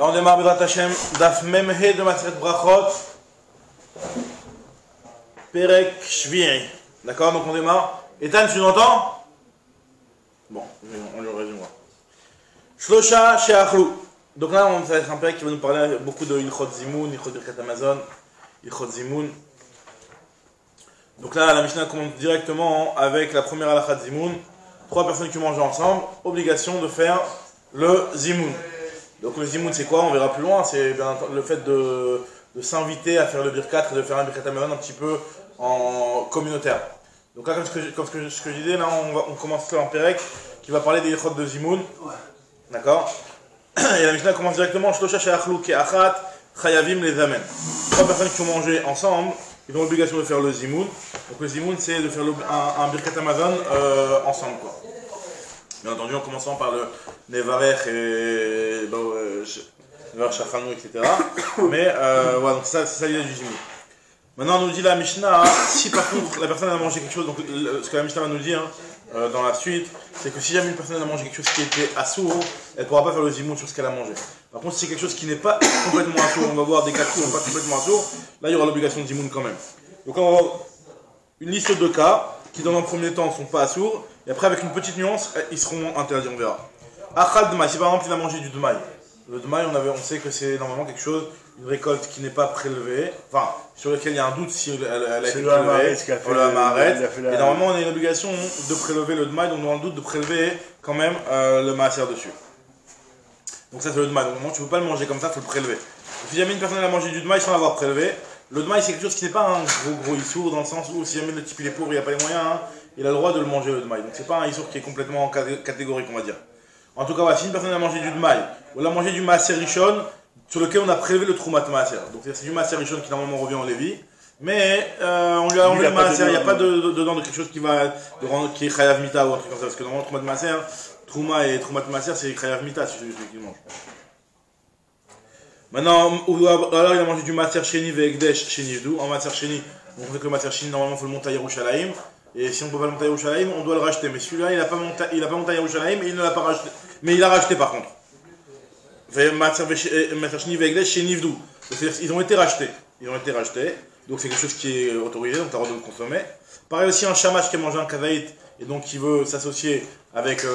Alors on démarre Bezrat Hashem, Daf Memhe de Maseret Brachot, Perek Shvi'i. D'accord, donc on démarre. Ethan, tu l'entends? Bon, on le résume. Shlosha She'achlu. Donc là, ça va être un Perek qui va nous parler beaucoup de Ilchot Zimoun, Ilchot Birkat Amazon, Ilchot Zimoun. Donc là, la Mishnah commence directement avec la première halakha de Zimoun. 3 personnes qui mangent ensemble, obligation de faire le Zimoun. Donc le Zimoun c'est quoi? On verra plus loin, c'est le fait de s'inviter à faire le Birkat et de faire un Birkat Amazon un petit peu en communautaire. Donc là, comme ce que je disais, là on commence en Perek qui va parler des Ilchot de Zimoun. D'accord? Et la Mishnah commence directement, Shlosha She'achlu Ke'achat Chayavim les Amen. 3 personnes qui ont mangé ensemble, ils ont l'obligation de faire le Zimoun. Donc le Zimoun c'est de faire un Birkat Amazon ensemble, quoi. Bien entendu, en commençant par le Nevarech et Nevarech Shachanou, etc. Mais voilà, donc ça, c'est ça l'idée du Zimoun. Maintenant, on nous dit la Mishnah, si par contre la personne a mangé quelque chose, donc ce que la Mishnah va nous dire dans la suite, c'est que si jamais une personne a mangé quelque chose qui était assourd, elle ne pourra pas faire le Zimoun sur ce qu'elle a mangé. Par contre, si c'est quelque chose qui n'est pas complètement assourd, on va voir des cas qui ne sont pas complètement assourds, là il y aura l'obligation de Zimoun quand même. Donc on va avoir une liste de cas qui dans un premier temps ne sont pas assourds, et après avec une petite nuance, ils seront interdits, on verra. Achal Dmaï, si par exemple il a mangé du Dmaï. Le Dmaï, on sait que c'est normalement quelque chose, une récolte qui n'est pas prélevée, enfin, sur laquelle il y a un doute si elle a été prélevée, pour le Maharet, et normalement on a une obligation de prélever le Dmaï, donc dans le doute de prélever quand même le Maaser dessus. Donc ça c'est le Dmaï, donc normalement tu ne peux pas le manger comme ça, il faut le prélever. Donc, si jamais une personne a mangé du Dmaï sans l'avoir prélevé, le Dmaï c'est quelque chose qui n'est pas un gros issour, dans le sens où si jamais le type il est pauvre, il n'a pas les moyens, hein, il a le droit de le manger le Dmaï. Donc c'est pas un issour qui est complètement catégorique, on va dire. En tout cas, voilà, si une personne a mangé du Dmaï, ou elle a mangé du Maaser Rishon, sur lequel on a prélevé le Troumat Maaser. Donc c'est du Maaser Rishon qui normalement revient au Lévi, mais on lui a enlevé le Maaser, il n'y a pas dedans de quelque chose qui est Chayav Mita ou un truc comme ça, parce que normalement Troumat Maaser, Trouma et Troumat Maaser c'est Chayav Mita, c'est celui qui mange. Maintenant, alors il a mangé du Maaser Sheni Ve'ekdesh Sheni V'dou. En Maaser Sheni, on sait que le Maaser Sheni normalement il faut le monter à Yerushalayim. Et si on ne peut pas le monter à Yerushalayim, on doit le racheter. Mais celui-là, il n'a pas monté à Yerushalayim et il ne l'a pas racheté. Mais il l'a racheté par contre. Ils ont été rachetés. Donc c'est quelque chose qui est autorisé, donc tu as le droit de le consommer. Pareil aussi un shamash qui a mangé un kazaït et donc qui veut s'associer avec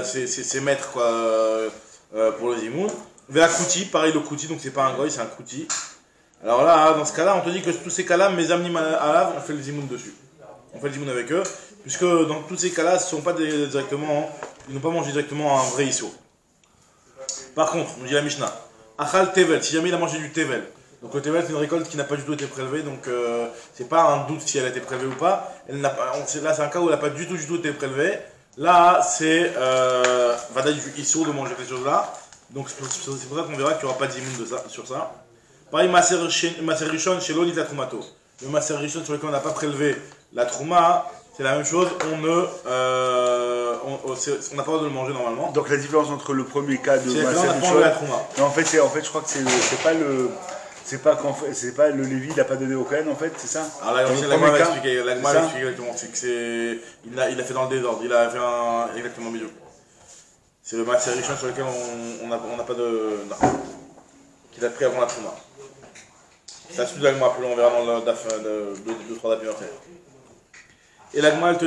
ses maîtres quoi, pour le zimoun. Vers Kouti, pareil le Kouti, donc c'est pas un goy, c'est un Kouti. Alors là, dans ce cas-là, on te dit que tous ces cas-là, mes amis alav, on fait le zimoun dessus. On fait le zimoun avec eux, puisque dans tous ces cas-là, ce sont pas directement, ils n'ont pas mangé directement un vrai issour. Par contre, on dit la Mishnah, Achal Tevel, si jamais il a mangé du Tevel. Donc le Tevel, c'est une récolte qui n'a pas du tout été prélevée, donc c'est pas un doute si elle a été prélevée ou pas. Là, c'est un cas où elle n'a pas du tout été prélevée. Là, c'est Vada du issour de manger ces choses-là. Donc c'est pour ça qu'on verra qu'il n'y aura pas de zimoun sur ça. Pareil, Maaser Rishon chez l'Onita Troumato. Le Maaser Rishon sur lequel on n'a pas prélevé la Trouma, c'est la même chose, on n'a pas le droit de le manger normalement. Donc la différence entre le premier cas de Maaser Rishon, en fait je crois que c'est pas le Lévi, il n'a pas donné au Kohen en fait, c'est ça? Alors là, l'Agma va expliquer exactement, c'est que il a fait dans le désordre, il a fait exactement milieu. C'est le Maaser Rishon sur lequel on n'a pas de... Non. Qu'il a pris avant la Trouma. Ça suit l'Agma, plus loin, on verra dans le DAF 2-3 DAF après. Et l'Agma, la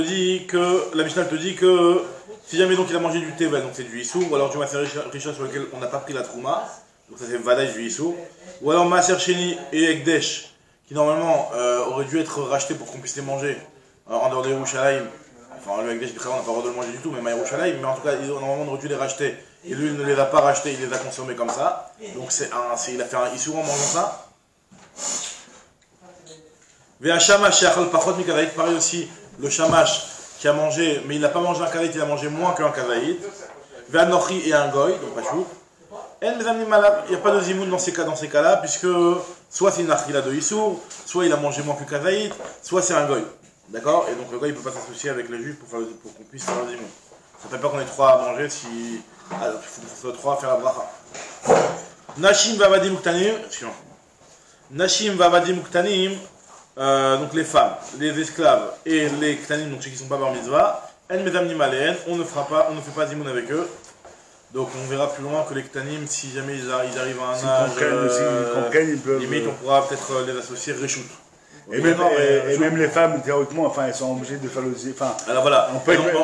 Mishnah te dit que si jamais donc il a mangé du Tevel, donc c'est du Issour, ou alors du Maaser Rishon sur lequel on n'a pas pris la Trouma, donc ça c'est Vadaï du Issour, ou alors Maaser Sheni et Ekdesh, qui normalement auraient dû être rachetés pour qu'on puisse les manger en dehors de Yerushalayim. Enfin, le Ekdesh, on n'a pas le droit de le manger du tout, même à Yerushalayim, mais en tout cas, normalement on aurait dû les racheter, et lui il ne les a pas rachetés, il les a consommés comme ça, donc il a fait un Issour en mangeant ça. Pareil aussi, le shamash qui a mangé, mais il n'a pas mangé un kazaït, il a mangé moins qu'un kazaït. Ve'anochi et un goy, donc pas chou. Il n'y a pas de zimoun dans ces cas-là, puisque soit c'est une achila de issour, soit il a mangé moins que kazaït, soit c'est un goy. D'accord? Et donc le goy il ne peut pas s'associer avec les juifs pour qu'on puisse faire le zimoun. Ça ne fait pas qu'on ait 3 à manger si. Ah, il faut 3 à faire la bracha. Nashim vavadim uktanim. Nashim vavadim uktanim. Donc les femmes, les esclaves et les ktanim, donc ceux qui ne sont pas bar mitzvah, en mesam nimaleen, on ne fait pas zimoun avec eux. Donc on verra plus loin que les Ktanim, si jamais ils arrivent à un âge, limite on pourra peut-être les associer Réchout. Et même les femmes, théoriquement, enfin, elles sont obligées de faire le zimoun. Enfin, alors voilà.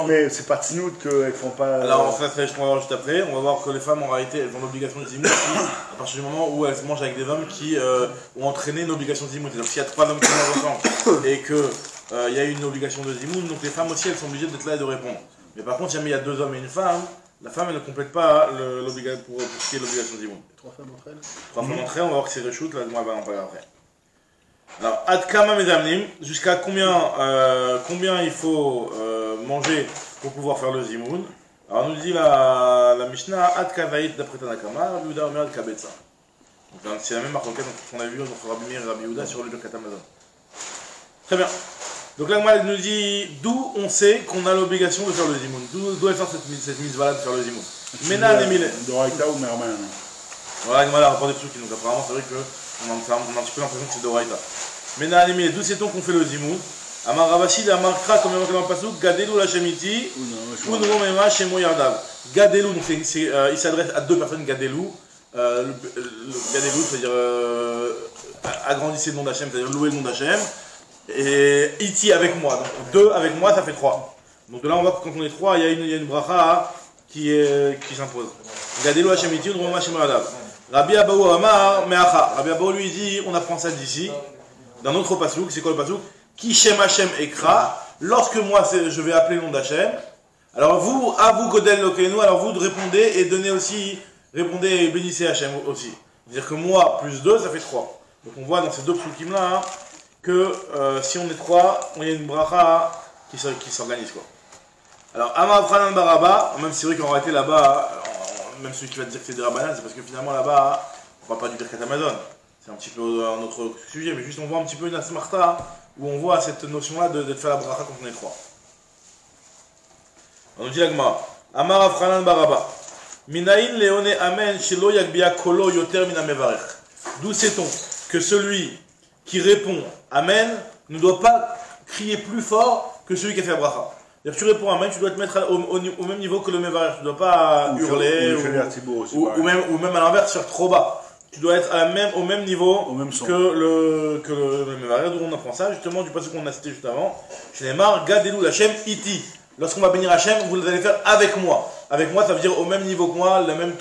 Mais c'est pas Tinout qu'elles font pas. Alors en fait, je vais voir juste après. On va voir que les femmes en réalité, elles ont l'obligation de zimoun à partir du moment où elles se mangent avec des hommes qui ont entraîné une obligation de zimoun. Donc s'il y a 3 hommes qui mangent ensemble et qu'il y a une obligation de zimoun, donc les femmes aussi, elles sont obligées d'être là et de répondre. Mais par contre, si jamais il y a 2 hommes et une femme, la femme elle ne complète pas l'obligation pour ce qui est l'obligation de zimoun. 3 femmes entre elles. 3 femmes entre elles, on va voir que c'est Réchout, là, on va en parler après. Alors, Adkama Medamnim, jusqu'à combien il faut manger pour pouvoir faire le zimoun. Alors, nous dit la Mishnah, Adkavaït d'après Tanakama, Rabbi Yehuda Omer Adkabetza. Donc, c'est la même marquette qu'on a vu entre Rabbi Meir et Rabbi Yehuda sur le Birkat Hamazon. Très bien. Donc là, elle nous dit d'où on sait qu'on a l'obligation de faire le zimoun. D'où elle sort cette mitzvah de faire le zimoun. Mena Nemile. Doraïta ou Merman. Voilà, Gemara a rapporté des trucs, donc apparemment, c'est vrai qu'on a un petit peu l'impression que c'est Doraïta. Mena Nemile, d'où sait-on qu'on fait le zimoun? Amar Ravashi, la marquera comme il dans le pasuk, Gadelou la Shemiti, Unromema Shemo Yardav. Gadelou, donc il s'adresse à 2 personnes, Gadelou. Gadelou, c'est-à-dire agrandissez le nom d'Hachem, c'est-à-dire louer le nom d'Hachem. Et Iti avec moi, donc 2 avec moi, ça fait 3. Donc là, on voit que quand on est 3, il y a une bracha qui s'impose. Gadelou Hachem Iti, Unromema Shemo Yardav. Rabbi Abaou Amar Meacha. Rabbi Abaou lui dit, on apprend ça d'ici, d'un autre pasuk. C'est quoi le pasuk? Qui Shem Hachem Ekra, lorsque moi je vais appeler le nom d'Hachem, alors vous, à vous Godel Lokenu, alors vous répondez et donnez aussi, répondez et bénissez Hachem aussi. C'est-à-dire que moi plus 2, ça fait 3. Donc on voit dans ces 2 psukim là hein, que si on est 3, il y a une bracha qui s'organise quoi. Alors Amar Pranan Baraba, même si c'est vrai qu'en réalité là-bas, même celui qui va te dire que c'est des Rabbanan, c'est parce que finalement là-bas, on ne parle pas du Birkat Hamazon. C'est un petit peu un autre sujet, mais juste on voit un petit peu une asmarta où on voit cette notion-là de faire la bracha quand on est 3. On nous dit l'agma, Amar Afranan Baraba, Minaïn Leone Amen Shilo Yagbia Kolo Yoter Mina Mevarech. D'où sait-on que celui qui répond Amen ne doit pas crier plus fort que celui qui a fait la bracha. C'est-à-dire que tu réponds Amen, tu dois te mettre au même niveau que le Mevarech. Tu ne dois pas hurler ou même à l'inverse faire trop bas. Tu dois être au même niveau que le Mevarech, d'où on apprend ça, justement, du passage qu'on a cité juste avant. Chez les Mar, Gadelou Hachem Iti. Lorsqu'on va bénir Hachem, vous allez faire avec moi. Avec moi, ça veut dire au même niveau que moi, le même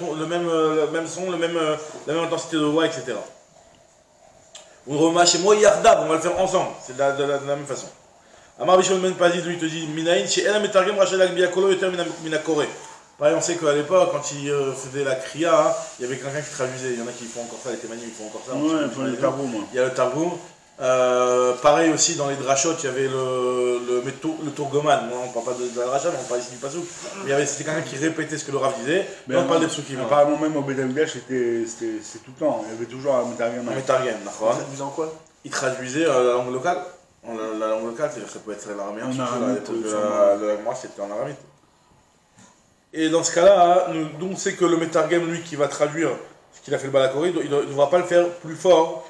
son, la même intensité de voix, etc. Ou Roma chez moi, Yardab, on va le faire ensemble. C'est de la même façon. Amar Bishon Ben Pazid, lui, te dit Minaïn, chez Elam et Targem Rachel Agbiakolo, Yoter Minakore. Pareil, on sait qu'à l'époque, quand ils faisaient la kriya, hein, il y avait quelqu'un qui traduisait. Il y en a qui font encore ça, les témanies, ils font encore ça. Ouais, il faut les targoum. Il y a le targoum. Pareil aussi, dans les drachot, il y avait le tourgoman. Moi, on ne parle pas de la dracha, mais on parle ici du pasouk. Mais c'était quelqu'un qui répétait ce que le Rav disait. Mais on parle des psukim. Apparemment, même au Bédamigdash, c'était tout le temps. Il y avait toujours un métargem. Un métargem, d'accord. Ça traduisait en quoi? Il traduisait la langue locale. La langue locale, c'est-à-dire que ça peut être l'aramien. À l'époque de la moi, c'était en aramite. Et dans ce cas-là, on sait que le métargem, lui, qui va traduire ce qu'il a fait le Balakoré, il ne devra pas le faire plus fort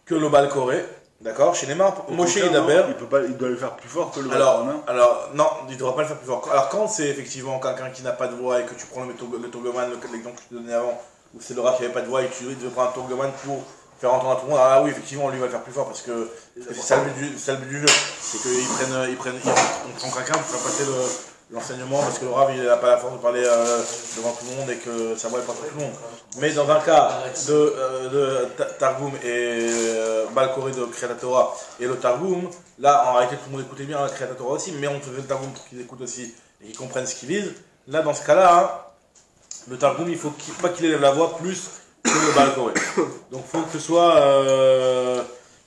que le Balakoré. D'accord? Chez Neymar, Moshe et Daber. Il doit le faire plus fort que le Balakoré. Alors, non, il ne devra pas le faire plus fort. Alors, quand c'est effectivement quelqu'un qui n'a pas de voix et que tu prends le Tourgoman, l'exemple que je te donnais avant, où c'est le rat qui n'avait pas de voix et que tu devais prendre un Tourgoman pour faire entendre à tout le monde, ah oui, effectivement, lui va le faire plus fort parce que c'est ça le but du jeu. C'est qu'on prend quelqu'un pour faire passer l'enseignement parce que le Rav il n'a pas la force de parler devant tout le monde et que sa voix n'est pas pour tout le monde. Mais dans un cas de Targum et Balkoré de Kriyat Torah et le Targum, là en réalité tout le monde écoutait bien la Kriyat Torah aussi, mais on faisait le Targum pour qu'ils écoutent aussi et qu'ils comprennent ce qu'ils visent. Là dans ce cas-là, hein, le Targum il faut pas qu'il élève la voix plus que le Balkoré. Donc il faut que ce soit.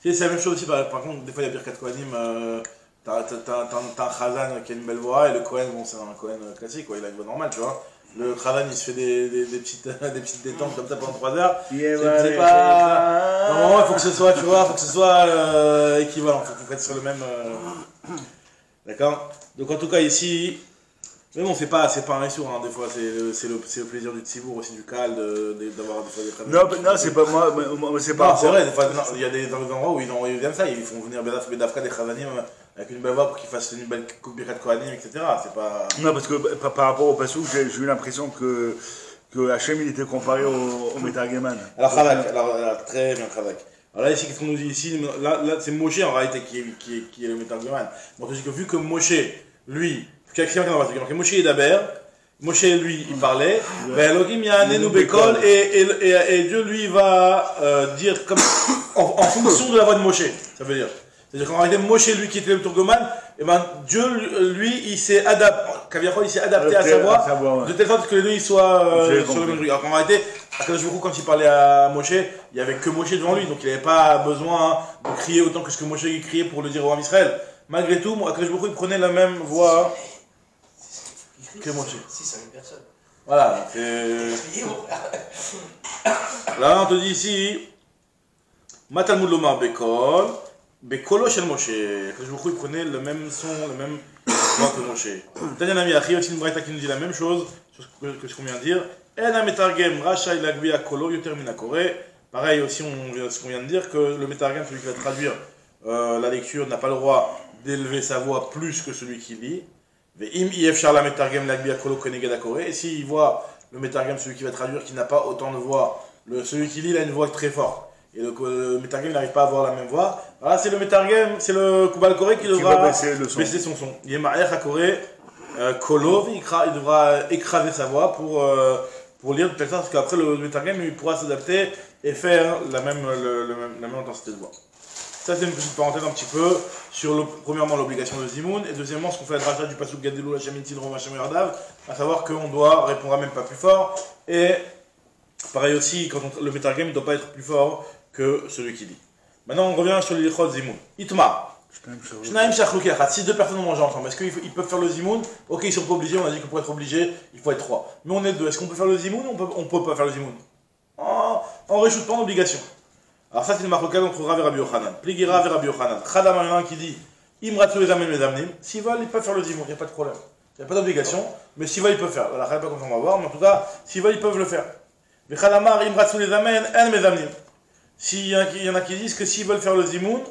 C'est la même chose aussi, par contre, des fois il y a Birkat Kohanim. T'as un Khazan qui a une belle voix et le Kohen, bon, c'est un Kohen classique, quoi, il a une voix normale, tu vois. Le Khazan il se fait des petites détentes comme ça pendant 3 heures. C'est pas. Normalement, il faut que ce soit, tu vois, faut que ce soit équivalent, il faut qu'on fasse sur le même. D'accord? Donc en tout cas, ici, Mais bon, c'est pas un ressource, hein. Des fois, c'est le plaisir du tzibour aussi, du cal, d'avoir des fois des travaux. Non, c'est pas moi, c'est pas. Non, c'est vrai, des fois, il y a des endroits où ils aiment ça, ils font venir Bedafka des Chavanim avec une belle voix pour qu'ils fassent une belle Birkat Kohanim, etc. C'est pas. Non, parce que par rapport au Passouk, j'ai eu l'impression que Hachem il était comparé au Metargeman. Alors, Khavak, très bien, Khavak. Alors là, ici, qu'est-ce qu'on nous dit ici? Là c'est Moshe en réalité qui est le Metargeman. Donc, je dis que vu que Moshe, lui, Moshe est d'Aber, Moshe lui il parlait, et Dieu lui va dire comme en fonction de la voix de Moshe, ça veut dire. C'est-à-dire qu'en réalité Moshe lui qui était le Turgoman, et ben Dieu lui il s'est adapté à sa voix, de telle sorte que les deux ils soient sur le même truc. Alors qu'en réalité, Akadosh Baruch Hu, quand il parlait à Moshe, il n'y avait que Moshe devant lui, donc il n'avait pas besoin de crier autant que ce que Moshe criait pour le dire au roi d'Israël. Malgré tout, Akadosh Baruch Hu il prenait la même voix que Moshe. 600 000 personnes. Voilà, là on te dit ici, Matalmud Lomar Bekol, Bekolo Shel Moshe. Akadosh Baruch Hu il prenait le même son, le même voix que Moshe. Daniel Ami Achi, aussi une braïta qui nous dit la même chose que ce qu'on vient de dire. Ena Metargem Rachai Lagvia Kolo Yoter Minakore. Pareil aussi, ce qu'on vient de dire, que le Metargem, celui qui va traduire la lecture, n'a pas le droit d'élever sa voix plus que celui qui lit. Et s'il voit le Metargem, celui qui va traduire, qui n'a pas autant de voix, celui qui lit, il a une voix très forte. Et le Metargem n'arrive pas à avoir la même voix. Voilà, c'est le Metargem, c'est le Koubal Koré qui devra baisser son son. Il devra écraser sa voix pour lire de telle sorte qu'après le Metargem il pourra s'adapter et faire la même intensité de voix. Ça, c'est une petite parenthèse un petit peu sur, premièrement, l'obligation de Zimoun, et deuxièmement, ce qu'on fait à Dracha du Pasuk Gadelou, la Shamin Tidron, Hachem Yardav, à savoir qu'on doit répondre à même pas plus fort, et pareil aussi, quand le Metargem ne doit pas être plus fort que celui qui dit. Maintenant, on revient sur l'Ilichot Zimoun. Itma. Shnaim Shachlouki Achat. Si deux personnes ont mangé ensemble, est-ce qu'ils peuvent faire le Zimoun? Ok, ils sont pas obligés, on a dit que pour être obligé, il faut être trois. Mais on est deux. Est-ce qu'on peut faire le Zimoun ou on peut pas faire le Zimoun? On réjoute pas en obligation. Alors ça c'est le marquage entre Rav et Rabbi Yochanan. Pligira Rav et Rabbi Yochanan. Khadam, il y en a un qui dit Imratsu les amènes, les amenim. S'ils veulent, ils peuvent faire le zimoun, il n'y a pas de problème. Il n'y a pas d'obligation, mais s'ils veulent, ils peuvent faire. Voilà, pas comme ça on va voir, mais en tout cas, s'ils veulent, ils peuvent le faire. Mais Khadamar, Imratsu les amènes, en mes amenim. S'il y en a qui disent que s'ils veulent faire le zimoun,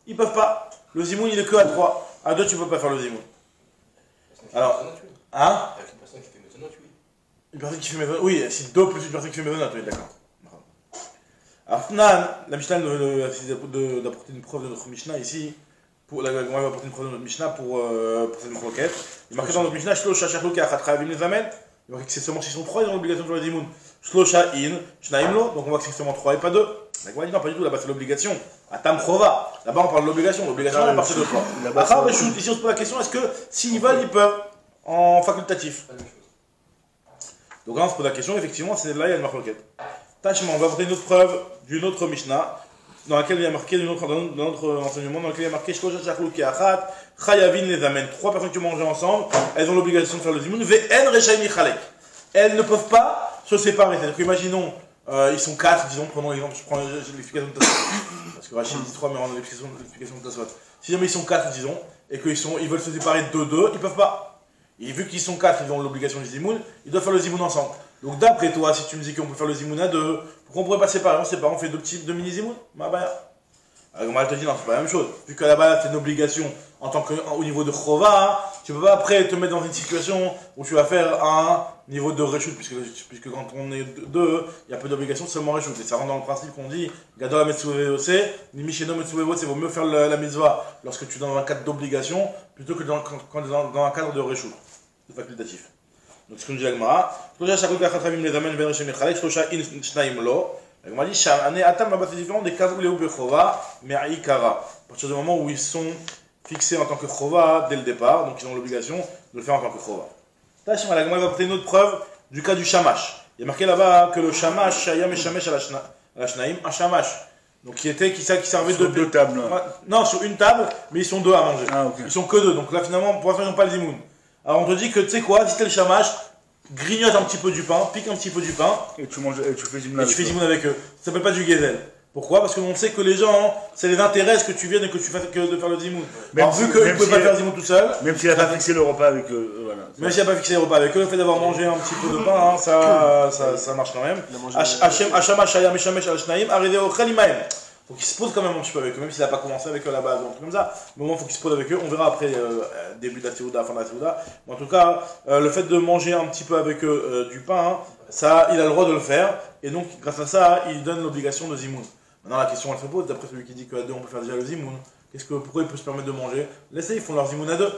ils peuvent pas. Le zimoun il est que à 3. À 2, tu peux pas faire le zimoun. Alors, hein? Avec une personne qui fait méthonot, oui. Une personne qui fait méthonot, oui, si 2 plus une personne qui fait méthonot, oui, d'accord. Alors, la Mishnah a décidé d'apporter une preuve de notre Mishnah ici. On va apporter une preuve de notre Mishnah pour cette requête. Il est marqué dans notre Mishnah, Shlosha Shachlouki Achat Chayavim les amènes. Il est marqué que c'est seulement s'ils sont 3, ils ont l'obligation de faire le zimoun. Shlosha In, Shnaim Lo, donc on voit que c'est seulement 3 et pas 2. Donc on va dire non, pas du tout, là-bas c'est l'obligation. À Tam Chova, là-bas on parle de l'obligation. L'obligation elle est à partir de 3. Après, ici on se pose la question, est-ce que s'ils veulent, ils peuvent en facultatif? Donc là on se pose la question, effectivement, c'est là il y a une marquette. Tachma, on va apporter une autre preuve d'une autre Mishnah, dans laquelle il y a marqué, dans notre enseignement, dans lequel il y a marqué Shlosha Shachlouki Achat, Chayavin les amène. 3 personnes qui ont mangé ensemble, elles ont l'obligation de faire le zimoun, Ve'en Rechaim Michalek. Elles ne peuvent pas se séparer. C'est-à-dire qu'imaginons, ils sont 4, disons, prenons l'exemple, je prends l'explication de Tosfot. Parce que Rachid dit 3, mais on a l'explication de Tosfot. Si jamais ils sont 4, disons, et qu'ils veulent se séparer de 2, ils peuvent pas. Et vu qu'ils sont 4, ils ont l'obligation du zimoun, ils doivent faire le zimoun ensemble. Donc d'après toi, si tu me dis qu'on peut faire le zimoun à 2, pourquoi on pourrait pas séparer? On sépare, on fait 2 mini zimoun? Bah bah. Alors elle te dit non, c'est pas la même chose. Vu qu'à la base c'est une obligation au niveau de Chova, tu peux pas après te mettre dans une situation où tu vas faire un niveau de reshoot, puisque quand on est 2, il y a peu d'obligations, seulement reshoot. Et ça rentre dans le principe qu'on dit Gadol Metsuveose, Nimisheno Metsuveose, c'est vaut mieux faire la mitzvah lorsque tu es dans un cadre d'obligation plutôt que dans un cadre de reshoot, de facultatif. Donc ce que nous dit l'Agmara, Shlosha Shachlouki Achat Chayavim les amène Ve'en Rechaim Michalek, Shlosha In Shnaim Lo. On m'a dit, là-bas c'est différent des Kavou ou Bechova, mais Aïkara. À partir du moment où ils sont fixés en tant que Chova dès le départ, donc ils ont l'obligation de le faire en tant que Chova. Tachim, la Gemara va apporter une autre preuve du cas du Shamash. Il est marqué là-bas que le Shamash, Shayam et Shamesh à la Shnaim, un Shamash. Donc qui servait de 2 tables. Non, sur une table, mais ils sont 2 à manger. Ah, okay. Ils sont que 2, donc là finalement, pour l'instant ils n'ont pas le zimoun. Alors on te dit que tu sais quoi, si t'es le Shamash, grignote un petit peu du pain, pique un petit peu du pain. Et tu fais zimoun avec eux. Ça s'appelle pas du gezel. Pourquoi? Parce qu'on sait que les gens, ça les intéresse que tu viennes et que tu fasses de faire le zimoun. Alors, vu qu'ils ne pouvaient pas faire le zimoun tout seul. Même s'il n'a pas fixé le repas avec eux. Voilà. Même s'il n'a pas fixé le repas avec eux, le fait d'avoir mangé un petit peu de pain, hein, ça marche quand même. Hachama Shaya Meshamesh al Shnaim, arrivé au Khalimaim. Faut qu'il se pose quand même un petit peu avec eux, même s'il n'a pas commencé avec eux à la base, ou un truc comme ça. Mais au moins, il faut qu'il se pose avec eux. On verra après, début de la Séouda, fin de la Séouda. Mais en tout cas, le fait de manger un petit peu avec eux du pain, hein, ça, il a le droit de le faire. Et donc, grâce à ça, il donne l'obligation de zimoun. Maintenant, la question elle se pose, d'après celui qui dit qu'à deux on peut faire déjà le zimoun, pourquoi il peut se permettre de manger? Laissez, ils font leur zimoun à deux.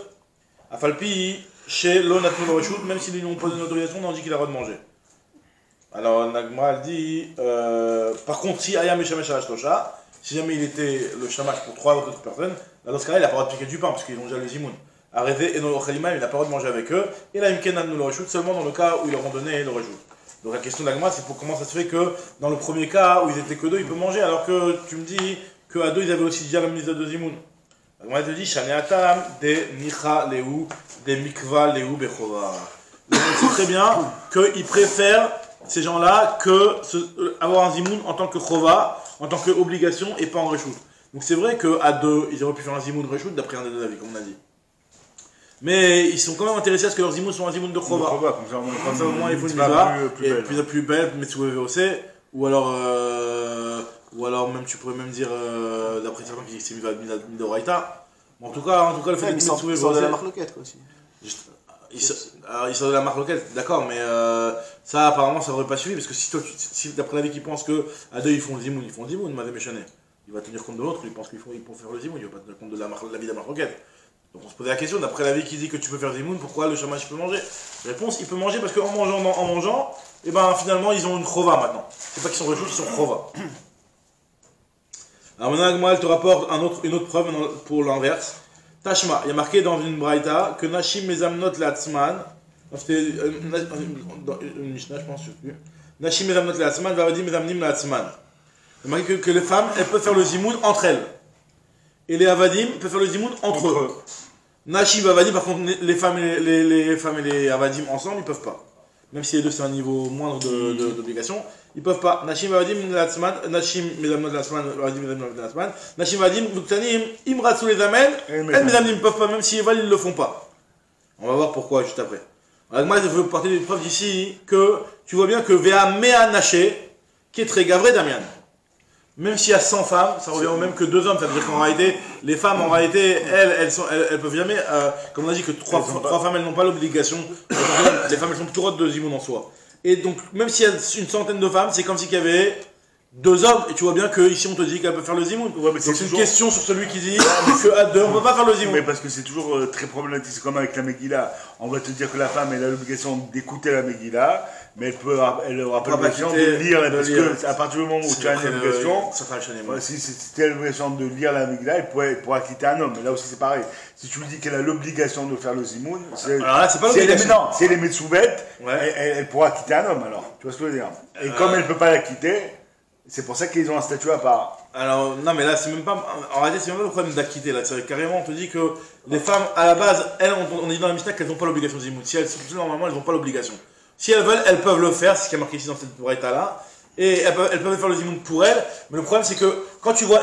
A Falpi, chez l'onatnou le reshoot, même s'ils n'ont pas donné autorisation, on dit qu'il a le droit de manger. Alors, Nagma, elle dit, par contre, si Ayam et Shamesh Tosha, si jamais il était le shamash pour 3 autres personnes, là, dans ce cas-là, il n'a pas le droit de piquer du pain, parce qu'ils ont déjà le zimoun. Arrêté, et dans le Khalima, il n'a pas le droit de manger avec eux, et là, Imken nous le reshoot seulement dans le cas où ils leur ont donné le reshoot. Donc la question d'Agma, c'est pour comment ça se fait que dans le premier cas où ils étaient que deux, ils peuvent manger, alors que tu me dis qu'à deux, ils avaient aussi déjà la mise de Zimoun. Agma te dit, Shaneatam, des Nicha Lehu, des Mikva Lehu Bechova. Donc on sait très bien qu'ils préfèrent, ces gens-là, avoir un Zimoun en tant que Chova, en tant qu'obligation, et pas en Reshout. Donc c'est vrai qu'à deux, ils auraient pu faire un Zimoun Reshout, d'après un des deux avis, comme on a dit. Mais ils sont quand même intéressés à ce que leurs zimoun soient un zimoun de Chova. Comme ça, au moins, il faut une mitzvah. Et plus belle, mais tu VOC. Ou alors même, tu pourrais même dire, d'après certains qui disent que c'est Midoraita. En tout cas, le fait de mettre sous VOC. Ils sortent de la marloquette, quoi, aussi. Ils sortent de la marloquette, d'accord, mais ça, apparemment, ça n'aurait pas suivi. Parce que si d'après l'avis qui pense qu'à deux, ils font le zimoun, Mazé Méchané. Il va tenir compte de l'autre, il pense qu'ils vont faire le zimoun, il ne va pas tenir compte de la vie de la marloquette. Donc on se posait la question, d'après l'avis qui dit que tu peux faire zimoun, pourquoi le shamash peut manger? Réponse, il peut manger parce qu'en mangeant, et ben finalement ils ont une chova maintenant. C'est pas qu'ils sont rechous, ils sont chova. Alors maintenant Agma elle te rapporte une autre preuve pour l'inverse. Tashma, il y a marqué dans une braïta que Nashim mezamnot le'atzman, c'était une Mishnah je pense, je sais plus. Nashim mezamnot le'atzman, vavadim mezamnim le'atzman. Il y a marqué que les femmes, elles peuvent faire le zimoun entre elles. Et les avadim peuvent faire le zimoun entre eux. Nashim avadim, par contre, les femmes et les avadim ensemble, ils peuvent pas. Même si les deux c'est un niveau moindre d'obligation, ils peuvent pas. Nashim avadim Nashim mesamnot l'atzman, avadim mesamnot l'atzman. Nashim avadim muktanim imratsu les amen. Elles mesamnim ne peuvent pas, même si ils le font pas. On va voir pourquoi juste après. Alors moi je veux porter des preuves d'ici que tu vois bien que Vea Mea Naché, qui est très gavré Damian. Même s'il y a 100 femmes, ça revient au même que 2 hommes. Ça veut dire qu'en réalité, les femmes, en réalité, elles peuvent jamais, comme on a dit que 3 femmes, elles n'ont pas l'obligation. Les femmes, elles sont toujours de zimoun en soi. Et donc, même s'il y a une centaine de femmes, c'est comme s'il y avait 2 hommes. Et tu vois bien qu'ici, on te dit qu'elles peuvent faire le zimoun. Ouais, donc c'est une question sur celui qui dit qu'à 2, on ne peut pas faire le zimoun. Mais parce que c'est toujours très problématique. C'est comme avec la Megillah. On va te dire que la femme, elle a l'obligation d'écouter la Megillah. Mais elle aura pas l'obligation de lire, parce que à partir du moment où tu as une obligation, si tu as l'obligation de lire la Megillah, elle pourra quitter un homme. Mais là aussi c'est pareil. Si tu lui dis qu'elle a l'obligation de faire le zimoun, si elle est Metsoubette, elle pourra quitter un homme alors. Tu vois ce que je veux dire? Et comme elle ne peut pas la quitter, c'est pour ça qu'ils ont un statut à part. Alors, non, mais là, c'est même pas. En réalité, c'est même pas le problème d'acquitter. Là, c'est carrément, on te dit que les femmes, à la base, on dit dans la Mishnah qu'elles n'ont pas l'obligation de zimoun. Si elles sont toutes normalement, elles n'ont pas l'obligation. Si elles veulent, elles peuvent le faire, c'est ce qui est marqué ici dans cette braïta-là. Et elles peuvent faire le zimoun pour elles. Mais le problème, c'est que quand tu vois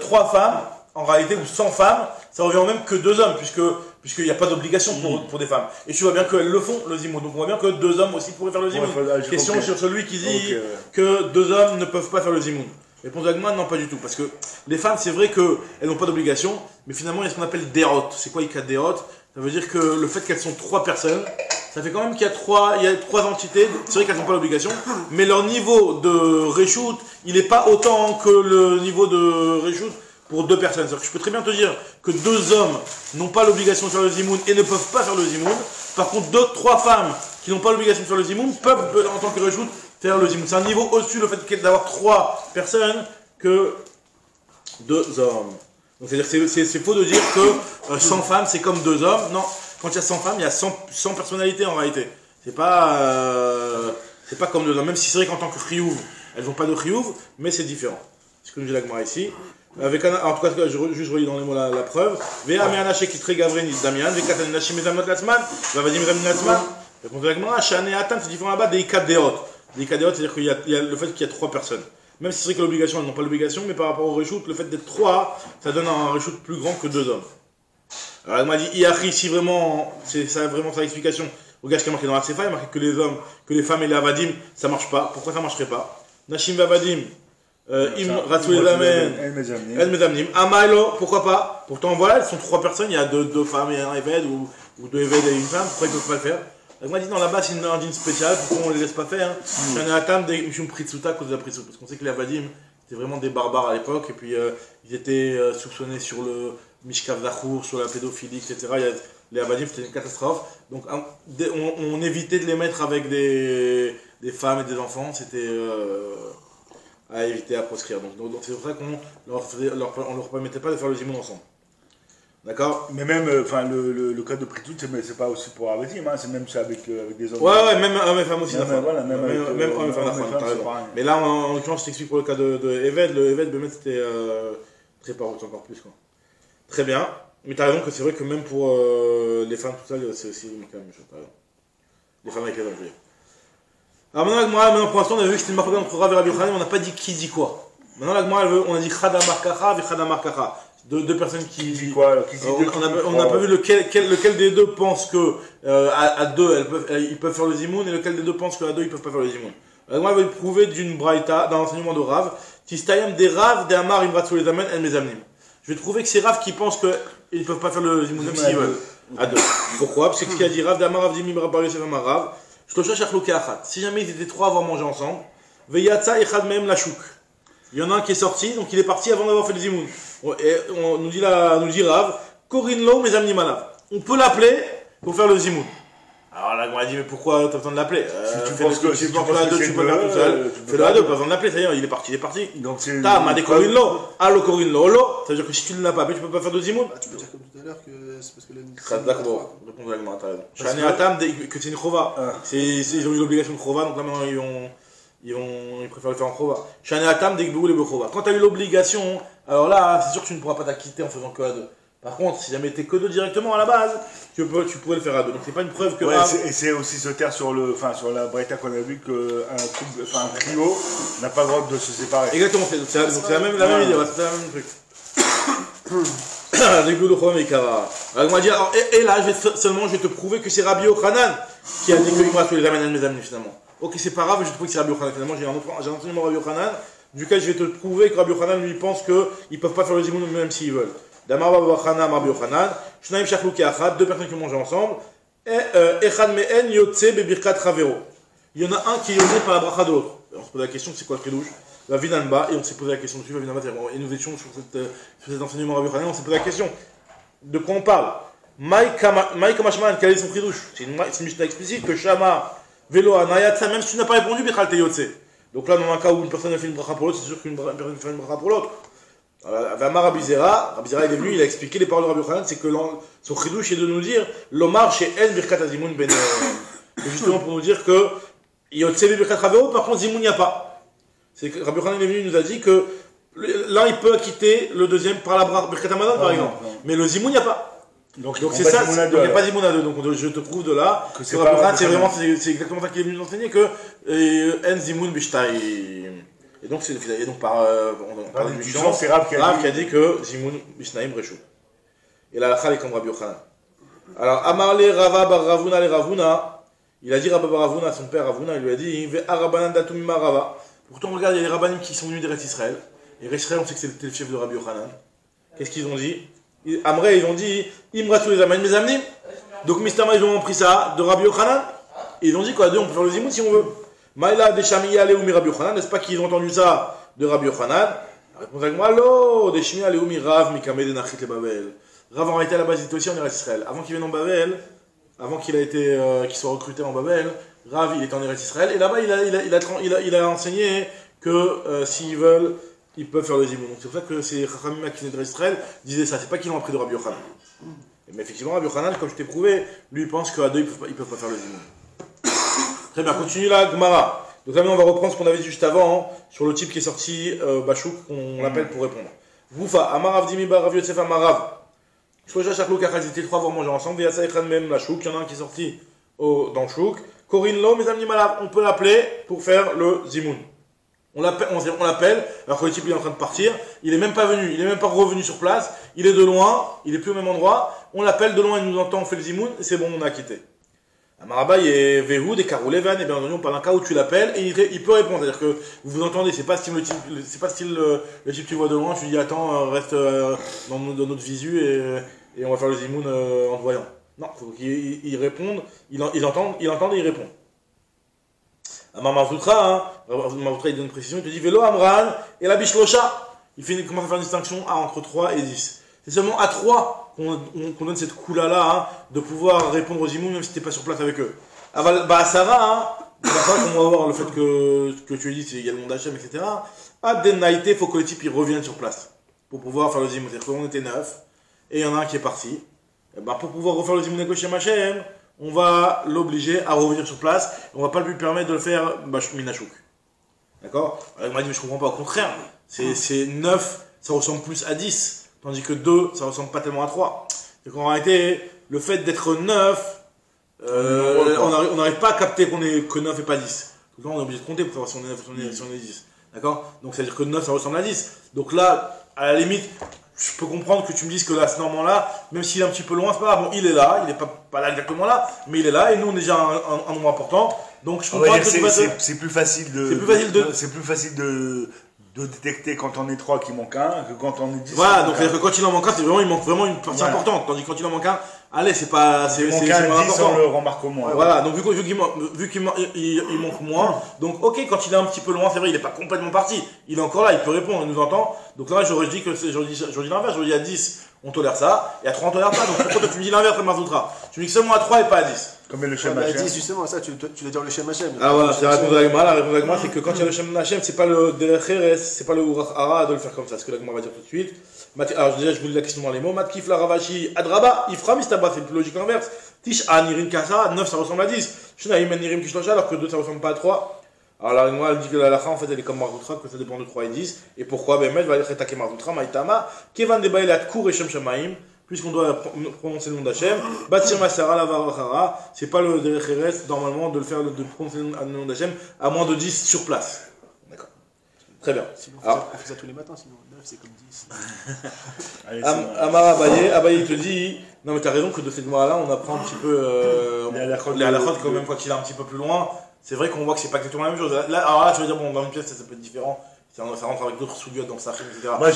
3 femmes, en réalité, ou 100 femmes, ça revient au même que 2 hommes, puisqu'il n'y a pas d'obligation pour des femmes. Et tu vois bien qu'elles le font, le zimoun. Donc on voit bien que 2 hommes aussi pourraient faire le zimoun. Question sur celui qui dit que 2 hommes ne peuvent pas faire le zimoun. Réponse d'Agma, non, pas du tout. Parce que les femmes, c'est vrai qu'elles n'ont pas d'obligation, mais finalement, il y a ce qu'on appelle derot. C'est quoi, Ika derot? Ça veut dire que le fait qu'elles sont 3 personnes, ça fait quand même qu'il y a 3 entités. C'est vrai qu'elles n'ont pas l'obligation, mais leur niveau de reshoot, il n'est pas autant que le niveau de reshoot pour 2 personnes. C'est-à-dire que je peux très bien te dire que 2 hommes n'ont pas l'obligation de faire le zimoun et ne peuvent pas faire le zimoun. Par contre, 3 femmes qui n'ont pas l'obligation de faire le zimoun peuvent, en tant que reshoot, faire le zimoun. C'est un niveau au-dessus le fait d'avoir 3 personnes que 2 hommes. Donc c'est-à-dire que c'est faux de dire que 100 femmes c'est comme 2 hommes. Non, quand il y a 100 femmes, il y a 100 personnalités en réalité. C'est pas comme 2 hommes. Même si c'est vrai qu'en tant que chiyuv, elles n'ont pas de chiyuv, mais c'est différent. C'est ce que nous dit la Gemara ici. En tout cas, je juste relis dans les mots la preuve. Vea me'anaché qui très gavré ni Damian, vekatan nashim mezamnot latzman, vavadim mezamnim latzman. Répond la Gemara, shane atan, c'est différent là-bas des ikadeot. Des ikadeot, c'est-à-dire qu'il y a le fait qu'il y a 3 personnes. Même si c'est vrai que l'obligation, elles n'ont pas l'obligation, mais par rapport au reshoot, le fait d'être 3, ça donne un reshoot plus grand que 2 hommes. Alors elle m'a dit, Iachri, si vraiment, c'est ça vraiment sa explication. Regarde ce qui est marqué dans la Sefa, il y a marqué que les hommes, que les femmes et les avadim, ça marche pas. Pourquoi ça marcherait pas? Nashim Vavadim, Im Ratzou les Amen, El Mezamnim, Amailo, pourquoi pas? Pourtant voilà, elles sont 3 personnes, il y a 2 femmes et un Eved, ou 2 Eved et une femme, pourquoi ils peuvent pas le faire? Elle m'a dit, non, là-bas c'est un dîne spécial, pourquoi on les laisse pas faire? J'en ai à table des Mishum Pritsuta à cause de la Pritsuta, parce qu'on sait que les avadim, c'était vraiment des barbares à l'époque, et puis ils étaient soupçonnés sur le Mishkav Zachour, sur la pédophilie, etc. Les avadim, c'était une catastrophe. Donc on évitait de les mettre avec des femmes et des enfants, c'était à éviter, à proscrire. Donc c'est pour ça qu'on leur permettait pas de faire le zimoun ensemble. D'accord? Mais même, enfin, le cas de Pritout, c'est pas aussi pour Avadim, hein, c'est même ça avec des hommes. Ouais, même hommes et femmes aussi. Voilà, même hommes et femmes, t'as raison. Mais là, en l'occurrence, je t'explique pour le cas de Eved. Le Eved, Bémet, c'était très paroute encore plus, quoi. Très bien. Mais t'as raison que c'est vrai que même pour les femmes, tout ça, c'est aussi quand même chaud, t'as raison. Les femmes avec les hommes, je veux dire. Alors maintenant, pour l'instant, on a vu que c'était une marque entre Rav et Rabbi Yochanan, mais on n'a pas dit qui dit quoi. Maintenant, on a dit Khadamar Kacha et Khadamar Kacha. Deux personnes qui disent quoi, on n'a pas vu lequel des deux pense que à 2 ils peuvent faire le zimoun et lequel des deux pense qu'à 2 ils peuvent pas faire le zimoun. Moi je vais prouver d'une braïta dans l'enseignement de Rav, Tistayam des Rav des Amar Imratsu les Amen El Mezamnim. Je vais trouver que c'est Rav qui pense qu'ils ne peuvent pas faire le zimoun même s'ils veulent. À 2. Pourquoi? Parce que ce qu'il a dit Rav d'Amar Rav Dimim Rabbar Yosef Amar Rav, Shlosha Shachlouke Achat. Si jamais ils étaient 3 à avoir mangé ensemble, Veyatsa Echad Mehem Lachouk. Il y en a un qui est sorti, donc il est parti avant d'avoir fait le zimoun. Et on nous dit Rav, Corinne Lo, mes amis Malav. On peut l'appeler pour faire le zimoun. Alors là, on m'a dit, mais pourquoi t'as besoin de l'appeler? Tu penses que tu peux faire à 2, tu peux faire tout seul. Fais-le à 2, pas besoin de l'appeler, c'est-à-dire il est parti. Donc c'est. T'as m'a dit Corinne Lo, allo Corinne Lo, ça veut dire que si tu ne l'as pas appelé, tu peux pas faire de zimoun. Tu peux dire comme tout à l'heure que c'est parce que la. D'accord, répondre à l'agma, t'as raison. Je suis à Tam que c'est une chova. Ils ont eu l'obligation de chova, donc là maintenant ils préfèrent le faire en chova. Shani Atam dès que vous les chova. Quand tu as eu l'obligation, alors là, c'est sûr que tu ne pourras pas t'acquitter en faisant que à 2. Par contre, si jamais t'es que 2 directement à la base, tu pourrais le faire à 2. Donc c'est pas une preuve que. Ouais, et c'est aussi se taire sur la Braïta qu'on a vu qu'un trio n'a pas le droit de se séparer. Exactement, c'est la même idée, c'est la même truc. Dès que le chova mais kara. Alors on va dire, et là, je vais te prouver que c'est Rabbi Yochanan qui a dit que moi je les amène à mes amis finalement. Ok, c'est pas grave, je trouve que c'est Rabbi Yochanan. Finalement, j'ai un enseignement Rabbi Yochanan, duquel je vais te prouver que Rabbi Yochanan lui pense qu'ils ne peuvent pas faire le zimoun même s'ils veulent. Damar Rabbi Yochanan, Rabbi Yochanan, Shnaim Shachlouke Achat, 2 personnes qui mangent ensemble, et Echad Me'en Yotze Bebirkat Ravero. Il y en a un qui est yotze par la bracha de l'autre. On se pose la question, c'est quoi le chidouche? La Vinanba, et on s'est posé la question dessus, la Vinanba, et nous étions sur cet enseignement Rabbi Yochanan, on s'est posé la question. De quoi on parle? Maï Kamashman, quel est son chidouche? C'est une Mishnah explicite que Shama. Vélo Anayatsa, même si tu n'as pas répondu, Bechal Teyotse. Donc là, dans un cas où une personne a fait une bracha pour l'autre, c'est sûr qu'une personne fait une bracha pour l'autre. Vamar Rabizera, il est venu, il a expliqué les paroles de Rabbi Yochanan, c'est que son chidouche est de nous dire l'Omar chez El Birkat Azimoun Ben. Justement pour nous dire que Yotse Birkat Ravero, par contre, Zimoun il n'y a pas. C'est que Rabbi Yochanan est venu, il nous a dit que l'un il peut acquitter le deuxième par la bracha Birkat Amadan par exemple. Mais le Zimoun il n'y a pas. Donc c'est ça, il n'y a pas d'Imoun à 2, donc je te prouve de là que c'est exactement ça qu'il est venu nous enseigner, que En Zimoun Bishtai. Et donc par déduction, c'est Rav qui a dit que Zimoun Bishnaim Reshou. Et là, la est comme Rabbi Yochanan. Alors, Amarle Rava Bar Ravuna le Ravuna, il a dit Rabba Bar Ravuna à son père Ravuna, il lui a dit Ve Arabanan Datumima Rava. Pourtant, regarde, il y a les Rabbanim qui sont venus d'Eretz Israël. Et Israël, on sait que c'était le chef de Rabbi Yochanan. Qu'est-ce qu'ils ont dit? Amré, ils ont dit Imratou les amène mes amenim. Donc Mistama, ils ont pris ça de Rabbi Yochanan. Et ils ont dit quoi? 2, on peut faire le zimoun si on veut. Maïla de Shamiya Leumi Rabbi Yochanan, n'est-ce pas qu'ils ont entendu ça de Rabbi Yochanan? Réponse avec moi, allo, de Shamiya Leumi Rav Mikame de Nachit le Babel. Rav en réalité à la base il était aussi en Eretz Israël. Avant qu'il vienne en Babel, avant qu'il soit recruté en Babel, Rav il était en Eretz Israël. Et là-bas il a enseigné que s'ils veulent, ils peuvent faire le zimoun. Donc c'est pour ça que ces Chachamim qui venaient d'Israël disaient ça. C'est pas qu'ils l'ont appris de Rabbi Yochanan. Mais effectivement, Rabbi Yochanan, comme je t'ai prouvé, lui il pense qu'à 2 ils peuvent pas faire le zimoun. Très bien, continue la Gemara. Donc là maintenant on va reprendre ce qu'on avait dit juste avant sur le type qui est sorti Bachouk, qu'on l'appelle pour répondre. Goufa, Amarav Dimiba, Rav Yosef Amarav. Shloja Shachlou Kachal, ils étaient 3 vont manger ensemble. Veyatsa Echad même la Chouk, il y en a un qui est sorti dans le Chouk. Corinne Lo, mes amis malades, on peut l'appeler pour faire le zimoun. On l'appelle, alors que le type il est en train de partir, il est même pas venu, il est même pas revenu sur place, il est de loin, il est plus au même endroit, on l'appelle de loin, il nous entend, on fait le zimoun, et c'est bon, on a quitté. Amarabaye et Vehoud et Karoulevan, et bien entendu, on parle d'un cas où tu l'appelles, et il peut répondre, c'est-à-dire que vous entendez, c'est pas style le type tu vois de loin, tu dis attends, reste dans notre visu, et on va faire le zimoun en te voyant. Non, il faut qu'il réponde, il entend et il répond. Amar Marzoutra, il donne une précision, il te dit Vélo Amran et la Bishlosha. Il commence à faire une distinction entre 3 et 10. C'est seulement à 3 qu'on donne cette coula-là de pouvoir répondre aux imous même si tu n'es pas sur place avec eux. Bah, ça va, on va voir le fait que tu dis, il y a le nom d'Hachem, etc. À Denaïté, il faut que le type il revienne sur place pour pouvoir faire le zimoun. C'est-à-dire qu'on était 9 et il y en a un qui est parti. Et bah, pour pouvoir refaire le zimoun avec Hachem, on va l'obliger à revenir sur place, on va pas lui permettre de le faire Minachouk. D'accord? Il m'a dit, mais je comprends pas, au contraire, c'est 9, ça ressemble plus à 10, tandis que 2, ça ressemble pas tellement à 3. Donc en réalité, le fait d'être 9, on n'arrive pas à capter qu'on est que 9 et pas 10. Donc là, on est obligé de compter pour savoir si on est 9 si on est 10. D'accord? Donc ça veut dire que 9, ça ressemble à 10. Donc là, à la limite, je peux comprendre que tu me dises que là, ce moment-là, même s'il est un petit peu loin, c'est pas grave. Bon, il est là, il n'est pas là exactement là, mais il est là, et nous, on est déjà un nombre important. Donc, je comprends que c'est plus facile de détecter quand on est 3 qu'il manque un que quand on est 10. Voilà, donc c'est-à-dire que quand il en manque un, il manque vraiment une partie importante. Tandis que quand il en manque un, allez, c'est pas. Il manque un 10, on le remarque au moins. Voilà, donc vu qu'il manque moins, donc ok, quand il est un petit peu loin, c'est vrai, il n'est pas complètement parti. Il est encore là, il peut répondre, il nous entend. Donc là, j'aurais dit l'inverse, j'aurais dit à 10, on tolère ça, et à 3, on tolère pas. Donc pourquoi toi tu me dis l'inverse, Marzoutra? Tu me dis que seulement à 3 et pas à 10. Comme le Shem Hashem. 10, justement, ça, tu dois dire le Shem Hashem. Ah voilà, c'est la réponse d'Agma. La réponse d'Agma, c'est que quand il y a le Shem Hashem, c'est pas le Derecheres, c'est pas le Urachara de le faire comme ça. C'est ce que l'Agma va dire tout de suite. Alors déjà, je vous lis la question dans les mots. Matkif la Ravashi, Adraba, Ifra, Mistaba, c'est plus logique l'inverse. Tish, Anirim, Kasa, 9, ça ressemble à 10. Shnaïm, Anirim, Kishlosha, alors que 2, ça ressemble pas à 3. Alors la Agma, elle dit que la Lacha, en fait, elle est comme Marzoutra, que ça dépend de 3 et 10. Et pourquoi? Ben, Med va aller attaquer Marzoutra, Maïtama, Kevan Debaïlat, Kour et Shem Shamaim. Puisqu'on doit prononcer le nom d'Hachem, Batir Masara, la Varachara, c'est pas le Derecheres, normalement, de prononcer le nom d'Hachem, à moins de 10 sur place. D'accord. Très bien. Sinon, on fait ça tous les matins, sinon 9 c'est comme 10. Amara Abaye, il te dit, non mais t'as raison que de cette mois-là, on apprend un petit peu, les halachot quand même, quand il est un petit peu plus loin, c'est vrai qu'on voit que c'est pas exactement la même chose. Alors là, tu vas dire, bon, dans une pièce, ça peut être différent. Ça rentre avec d'autres sougiotes dans Sachem, etc. Moi,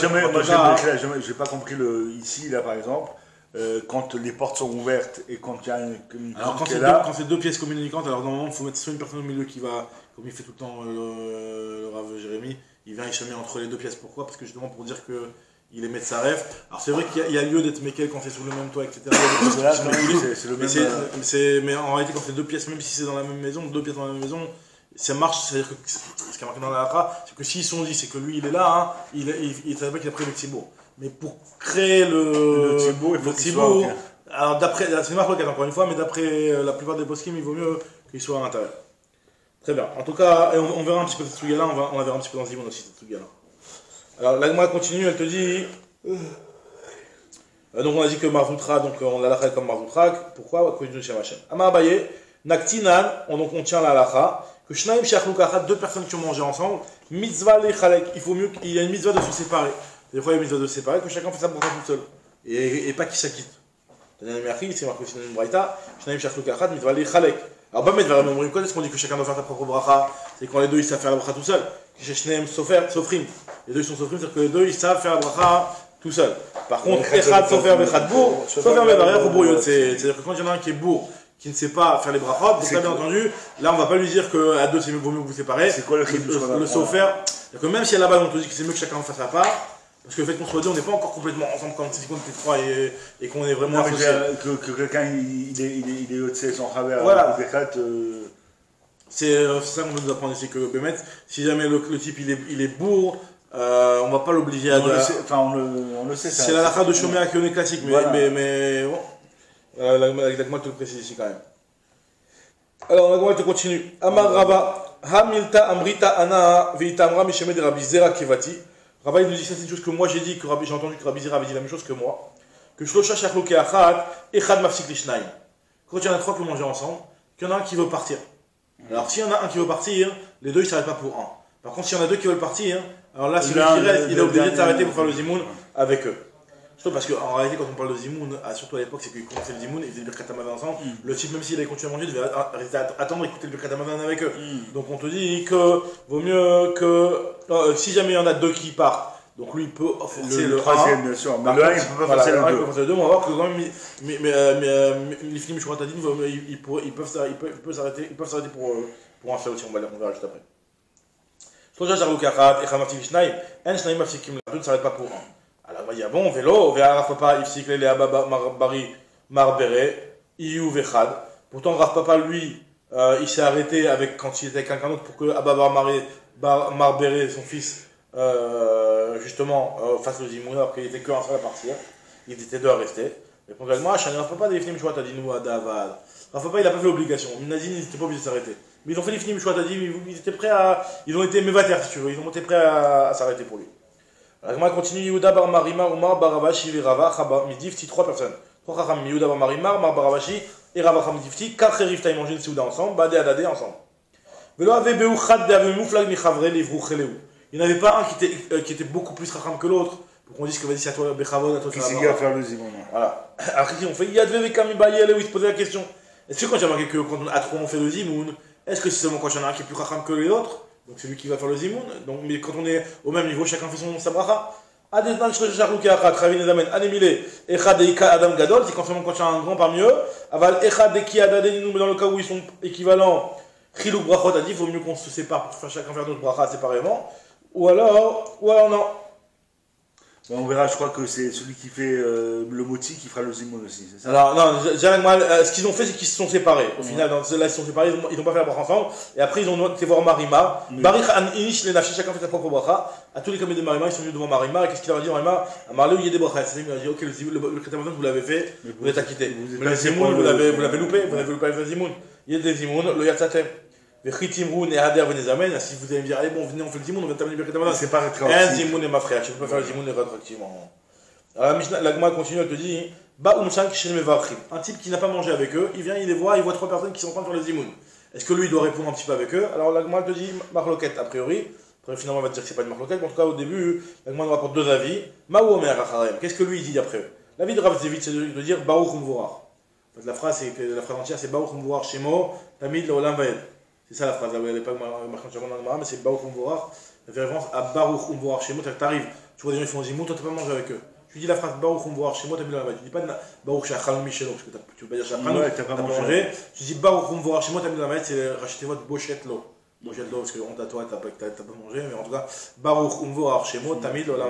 j'ai pas compris ici, là, par exemple, quand les portes sont ouvertes et quand il y a une alors, quand c'est deux pièces communicantes, alors normalement, il faut mettre soit une personne au milieu qui va, comme il fait tout le temps le Rav Jérémy, il vient échamer entre les deux pièces. Pourquoi? Parce que justement, pour dire que il est sa ref. Alors c'est vrai qu'il y a lieu d'être méquel quand c'est sous le même toit, etc. Mais en réalité, quand c'est deux pièces, même si c'est dans la même maison, deux pièces dans la même maison, ça marche. C'est-à-dire que ce qui a marqué dans la Halacha, c'est que s'ils sont dit, c'est que lui il est là, hein, il savait pas qu'il a pris le Tzibour. Mais pour créer le Tzibour, alors d'après, c'est une marque encore une fois, mais d'après la plupart des poskim, il vaut mieux qu'il soit à l'intérieur. Très bien. En tout cas, on verra un petit peu cette suga-là, on la verra un petit peu dans Zimon aussi, cette suga-là. Alors, l'Agma continue, elle te dit. Donc, on a dit que Marzoutra, donc on l'a lacha comme Marzoutra. Pourquoi? À cause du Shem Hashem. Amar Abaye, Naktinan, donc on tient la lacha, que Shnaim Shachluk Achat, deux personnes qui ont mangé ensemble, mitzvah le chalek, il faut mieux qu'il y a une mitzvah de se séparer. Des fois, il y a une mitzvah de se séparer, que chacun fait sa bracha tout seul. Et pas qu'il s'acquitte. Tanyan Merchi, c'est marqué aussi dans une braïta, Shnaim Shachluk Achat, mitzvah le chalek. Alors, pas mettre vers le même est-ce qu'on dit que chacun doit faire sa propre bracha? C'est quand les deux ils savent faire la bracha tout seul. Shnaim Sofrim. Les deux ils sont Sofrim, c'est-à-dire que les deux ils savent faire la bracha tout seul. Par contre, Echad Sofer Vechad Bour, Sofer Mevarech ou Bour, c'est-à-dire que quand il y en a un qui est bourg, qui ne sait pas faire les brachot, donc là bien entendu, là on va pas lui dire qu'à deux c'est vaut mieux que vous séparez. C'est quoi le Sofer? C'est-à-dire que même si à la base on te dit que c'est mieux que chacun fasse sa part, parce que le fait qu'on soit deux, on n'est pas encore complètement ensemble quand c'est qu'on était trois et qu'on est vraiment associés. Que quelqu'un il est au-dessus son travers, voilà. C'est ça qu'on veut nous apprendre ici, que Bémet, si jamais le type il est bourg, on va pas l'obliger à. On le sait ça. C'est la lacha de Shomé Akioné classique, mais bon. L'Agma te le précise ici quand même. Alors l'Agma te continue. Amar Rava, Hamilta Amrita Ana Veitamra Misheme de Rabbi Zera Kevati. Rava il nous dit ça, c'est une chose que moi j'ai dit, j'ai entendu que Rabbi Zera avait dit la même chose que moi. Que Shlosha Shachloke Achat, Echad Mafsik Lishnaim. Quand il y en a trois qui vont manger ensemble, qu'il y en a un qui veut partir. Alors s'il y en a un qui veut partir, les deux ils ne s'arrêtent pas pour un. Par contre, s'il y en a deux qui veulent partir, alors là, si celui qui reste, il est obligé de s'arrêter pour faire le zimoun avec eux. Surtout parce qu'en réalité, quand on parle de zimoun, surtout à l'époque, c'est qu'ils commençaient le zimoun, ils faisaient le birkat hamazon ensemble. Le type, même s'il avait continué à manger, devait attendre écouter le birkat hamazon avec eux. Donc on te dit que vaut mieux que si jamais il y en a deux qui partent, donc lui il peut forcer le troisième, bien sûr, mais le 1 il peut pas forcer le 2. On va voir que quand même, les films Shouratadin, ils peuvent s'arrêter pour un seul aussi, on verra juste après. Deux ne s'arrêtent pas pour un. Alors il y a bon, vélo, Rav Papa, Ifsikle, les Abba Bari, Marbere, Iyu Vechad. Pourtant, Rav Papa, lui, il s'est arrêté quand il était avec quelqu'un d'autre pour que Abba Marbere, son fils, justement, fasse le zimoun, alors qu'il était qu'un seul à partir. Il était deux à rester. Mais pour moi, Rav Papa, des films Shouatadin à Davad. Rav Papa, il n'a pas fait l'obligation. Nazine, ils n'étaient pas obligés de s'arrêter. Mais ils ont fait les films Shouatadin, ils étaient prêts à. Ils ont été mévater, si tu veux. Ils ont été prêts à s'arrêter pour lui. Alors, on continue. Yehuda bar Marimar, Umar Baravashi, Virava, Chaba, Midifti, trois personnes. Trois Chacham, Yehuda bar Marimar, Mar Baravashi, et Rava Midifti, quatre Rifta, ils mangent une Seouda ensemble, Badé Adadé ensemble. Velo avait Beuchad de Avemouflag Michavre, Livrou Cheleu. Il n'y en avait pas un qui était beaucoup plus Chacham que l'autre, pour qu'on dise que vas-y, c'est à toi, Bechavod, à toi, qui s'est à faire le zimoun. Voilà. Après, on fait Yadve Vekami Bayel, où il se posait la question. Est-ce que quand il y a marqué que quand à trois on fait le zimoun, est-ce que c'est seulement quand il y en a un qui est plus Chacham que les autres? Donc c'est lui qui va faire le zimoun. Donc, mais quand on est au même niveau, chacun fait sa bracha. Adedan Shrecharlouki Achat, Ravin Edamen, Anemile, Echad Eika Adam Gadol, c'est quand il y a un grand parmi eux. Aval Echad Eki Adadenu, mais dans le cas où ils sont équivalents, Chilou Brachot a dit, il vaut mieux qu'on se sépare pour faire chacun faire notre bracha séparément. Ou alors non. On verra, je crois que c'est celui qui fait le moti qui fera le zimoun aussi, c'est ça? Alors, non, ce qu'ils ont fait, c'est qu'ils se sont séparés. Au final, là, ils se sont séparés, ils n'ont pas fait la bracha ensemble. Et après, ils ont été voir Marima. Barich an inish les nafshi, chacun fait sa propre bracha. À tous les caméras de Marima, ils sont venus devant Marima. Et qu'est-ce qu'il leur a dit, Marima? Amarlé où il y a des brachas. Il a dit, ok, le Kretamazon, vous l'avez fait, vous êtes acquitté. Mais le zimoun, vous l'avez loupé, vous n'avez loupé le zimoun. Il y a des zimoun, le yatsatem. Si vous allez me dire, allez bon, venez, on fait le zimoun, on va terminer le Kretamazon. C'est pas rétroactif. Un zimoun est ma frère, tu peux pas faire le zimoun rétroactivement. Alors la Gemara continue, elle te dit un type qui n'a pas mangé avec eux, il vient, il les voit, il voit trois personnes qui sont en train de faire le zimoun. Est-ce que lui il doit répondre un petit peu avec eux? Alors la Gemara te dit marloquette a priori. Après finalement on va te dire que c'est pas une marloquette, mais en tout cas au début, la Gemara nous rapporte deux avis. Qu'est-ce que lui il dit d'après eux? L'avis de Rav Zevit c'est de dire Baruch Umvorar. La phrase entière c'est Baruch Umvorar Shemo, Tamid Laolam Vaed. C'est ça la phrase, là vous n'avez pas marqué sur la Gemara, mais c'est Baruch Umvorar. Ça fait référence à Baruch Umvorar Shemo, t'arrives, tu vois des gens qui font le zimoun, toi t'as pas mangé avec eux. Tu dis la phrase Baruch Umvorar chez moi, tu dis pas Baruch Shachalom Michelon, parce que tu veux pas dire Shachalom, t'as pas mangé. Tu dis Baruch Umvorar chez moi, t'as mis dans la c'est rachetez votre Bochet l'eau. Bochet l'eau, parce que honte à toi, t'as pas mangé, mais en tout cas, Baruch Umvorar chez moi, t'as mis dans la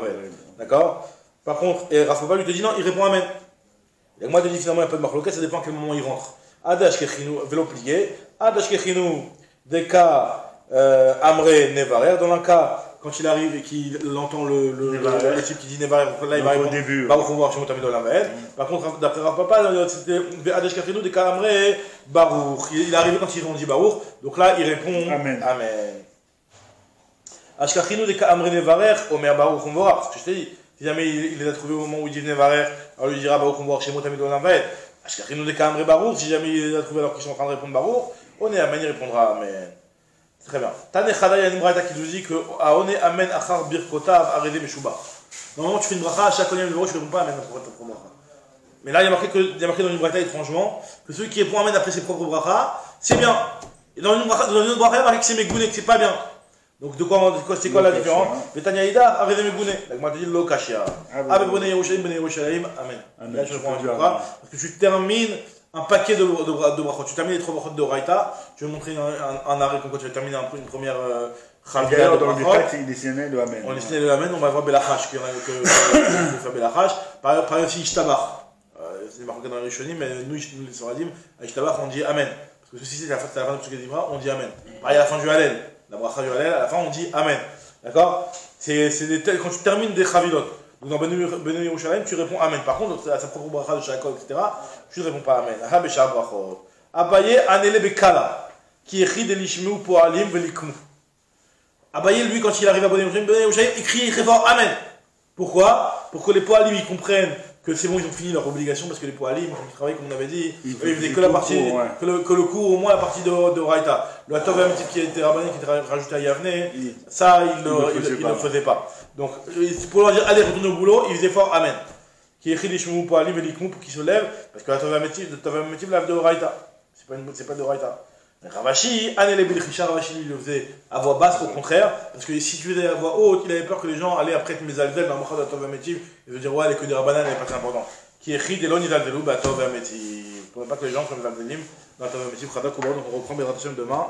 d'accord? Par contre, Rav Papa lui te dit non, il répond Amen. Et moi, je te dis finalement, il n'y a pas de marloquette, ça dépend à quel moment il rentre. Adash Kechinu, vélo plié, Adash Kechinu, des cas Amré Nevarer, dans un cas. Quand il arrive et qu'il entend le type qui dit Nevarer, là il va répondre Baruch Umvorar chez moi, t'as mis dans la veille. Par contre, d'après Rav Papa, c'était Adash Kechinu, des cas Amré, Baruch. Il est arrivé quand ils ont dit Baruch, donc là il répond Amen. Ashkachinu de Amré Nevarer, Omer Baruch Umvorar, c'est ce que je t'ai dit. Si jamais il les a trouvés au moment où il dit Nevarer, alors lui dira Baruch Umvorar chez moi, t'as mis dans la veille. Ashkachinu de Amré Baruch, si jamais il les a trouvés alors qu'ils sont en train de répondre Baruch, on est Amen, il répondra Amen. Très bien. Tane Chada, il y a une braïta qui nous dit que Aone Amen Achar Birkotav Arede Meshuba. Normalement, tu fais une bracha, à chaque cognée numéro, tu ne réponds pas Amen pour ta propre bracha. Mais là, il y a marqué dans une braïta étrangement que celui qui répond Amen après ses propres brachas, c'est bien. Et dans une autre bracha, il y a marqué que c'est Megouné, que c'est pas bien. Donc, c'est quoi la différence? Betaniaïda, Arede Megouné. Donc, moi, je te dis Lokashia. Abe Bone Yerushalayim, Bone Yerushalayim, Amen. Là, je réponds à une bracha. Parce que tu termines un paquet de brachot. Tu termines les trois brachot de Raïta. Je vais montrer un arrêt comme quoi tu vas terminer une première chalvia de brachot. Il est dessiné de Amen. On est dessiné de Amen, on va voir Belachash, que faire Belachash. Par exemple, aussi Ishtabach. C'est marqué dans les Rishonim, mais nous, les Soradim, à Ishtabach, on dit Amen. Parce que ceci, c'est la fin de Psuké Dibra, on dit Amen. Pareil à la fin du Hallel. La bracha du Hallel, à la fin, on dit Amen. D'accord? Quand tu termines des chavilot. Donc dans Bene Yerushalayim, tu réponds Amen. Par contre, à sa propre bracha de Shakol, etc., tu ne réponds pas Amen. Aha Beshah Brachot. Abaye Anele Bekala. Qui écrit de l'Ishmeu Poalim Velikmu. Abaye, lui, quand il arrive à Bene Yerushalayim, il crie très fort Amen. Pourquoi? Pour que les Poalim ils comprennent que c'est bon, ils ont fini leur obligation parce que les Poalim, ils travaillent comme on avait dit, ils faisaient que le la partie, cours, ouais. que le cours, au moins la partie de Raïta. Le Tov qui était Rabbané, qui était rajouté à Yavne, ça, ils ne le faisaient pas. Donc, pour leur dire, allez, retournez au boulot, ils faisaient fort, Amen. Qui écrit les Shemou Poalim et les Kmou pour qu'ils se lèvent, parce que la Tov lave de Raïta. C'est pas de Raïta. Ravashi, Anel Ebil Richard, Ravashi, il le faisait à voix basse, au contraire, parce que si tu faisais à voix haute, il avait peur que les gens allaient après te Mezalzel dans le Mochad Tov Ametiv, et se dire, ouais, les que des Rabbanan, n'est pas très important. Qui écrit des Loni Zalzelou, Tov Ametiv. Pour ne pas que les gens comme Zalzelim, dans Tov Ametiv, Khadak, on reprend Bezrat Hashem demain.